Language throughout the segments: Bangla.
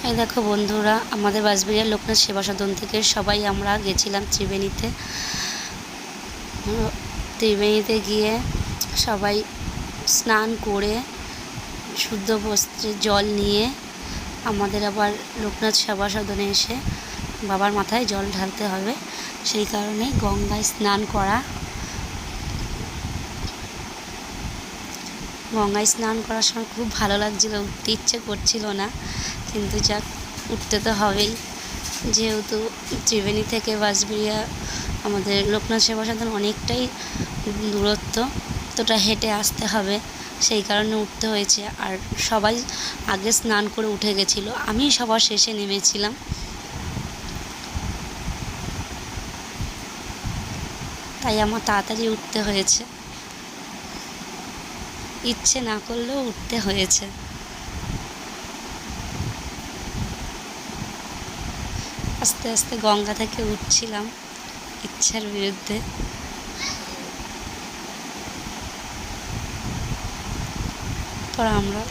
এই দেখো বন্ধুরা, আমাদের বাঁশবেড়িয়ার লোকনাথ সেবা সদন থেকে সবাই আমরা গেছিলাম ত্রিবেণীতে। ত্রিবেণীতে গিয়ে সবাই স্নান করে শুদ্ধ বস্ত্রে জল নিয়ে আমাদের আবার লোকনাথ সেবা সদনে এসে বাবার মাথায় জল ঢালতে হবে। সেই কারণে গঙ্গায় স্নান করার সময় খুব ভালো লাগছিল, উঠতে ইচ্ছে করছিল না, কিন্তু যাক উঠতে তো হবেই। যেহেতু ত্রিবেণী থেকে বাঁশবেড়িয়া আমাদের লোকনাথ সেবা সদন অনেকটাই দূরত্ব, তোটা হেঁটে আসতে হবে, সেই কারণে উঠতে হয়েছে। আর সবাই আগে স্নান করে উঠে গেছিলো, আমি সবার শেষে নেমেছিলাম। তাই আমার তাড়াতাড়ি উঠতে হয়েছে, ইচ্ছে না করলেও উঠতে হয়েছে। আস্তে আস্তে গঙ্গা থেকে উঠছিলাম ইচ্ছার বিরুদ্ধে। পর আমরা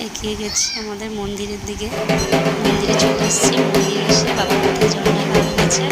এগিয়ে গেছি আমাদের মন্দিরের দিকে। মন্দিরে চলে এসেছি, মন্দিরে এসে বাবার মাথায় জল ঢালা হয়েছে।